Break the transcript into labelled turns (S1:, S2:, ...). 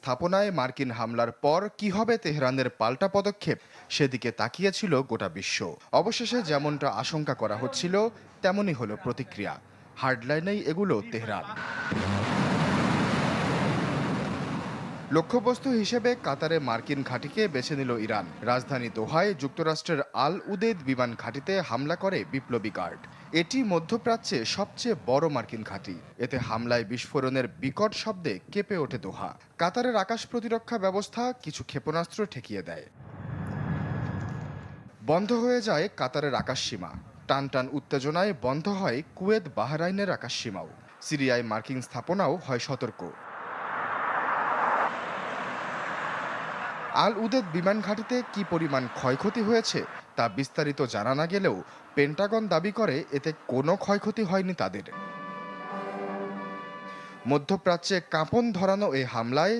S1: স্থাপনায় মার্কিন হামলার পর কি হবে তেহরানের পাল্টা পদক্ষেপ সেদিকে তাকিয়েছিল গোটা বিশ্ব। অবশেষে যেমনটা আশঙ্কা করা হচ্ছিল তেমনই হলো প্রতিক্রিয়া। হার্ডলাইনেই এগুলো তেহরান। লক্ষ্যবস্তু হিসেবে কাতারে মার্কিন ঘাঁটিকে বেছে নিল ইরান। রাজধানী দোহায় যুক্তরাষ্ট্রের আল উদেদ বিমান ঘাঁটিতে হামলা করে বিপ্লবী গার্ড। এটি মধ্যপ্রাচ্যে সবচেয়ে বড় মার্কিন ঘাঁটি। এতে হামলায় বিস্ফোরণের বিকট শব্দে কেঁপে ওঠে দোহা। কাতারের আকাশ প্রতিরক্ষা ব্যবস্থা কিছু ক্ষেপণাস্ত্র ঠেকিয়ে দেয়। বন্ধ হয়ে যায় কাতারের আকাশসীমা। টান টান উত্তেজনায় বন্ধ হয় কুয়েত বাহরাইনের আকাশসীমাও। সিরিয়ায় মার্কিন স্থাপনাও হয় সতর্ক। আল উদেদ বিমান ঘাঁটিতে কি পরিমাণ ক্ষয়ক্ষতি হয়েছে তা বিস্তারিত জানা না গেলেও পেন্টাগন দাবি করে এতে কোনো ক্ষয়ক্ষতি হয়নি তাদের। মধ্যপ্রাচ্যে কাঁপন ধরানো এই হামলায়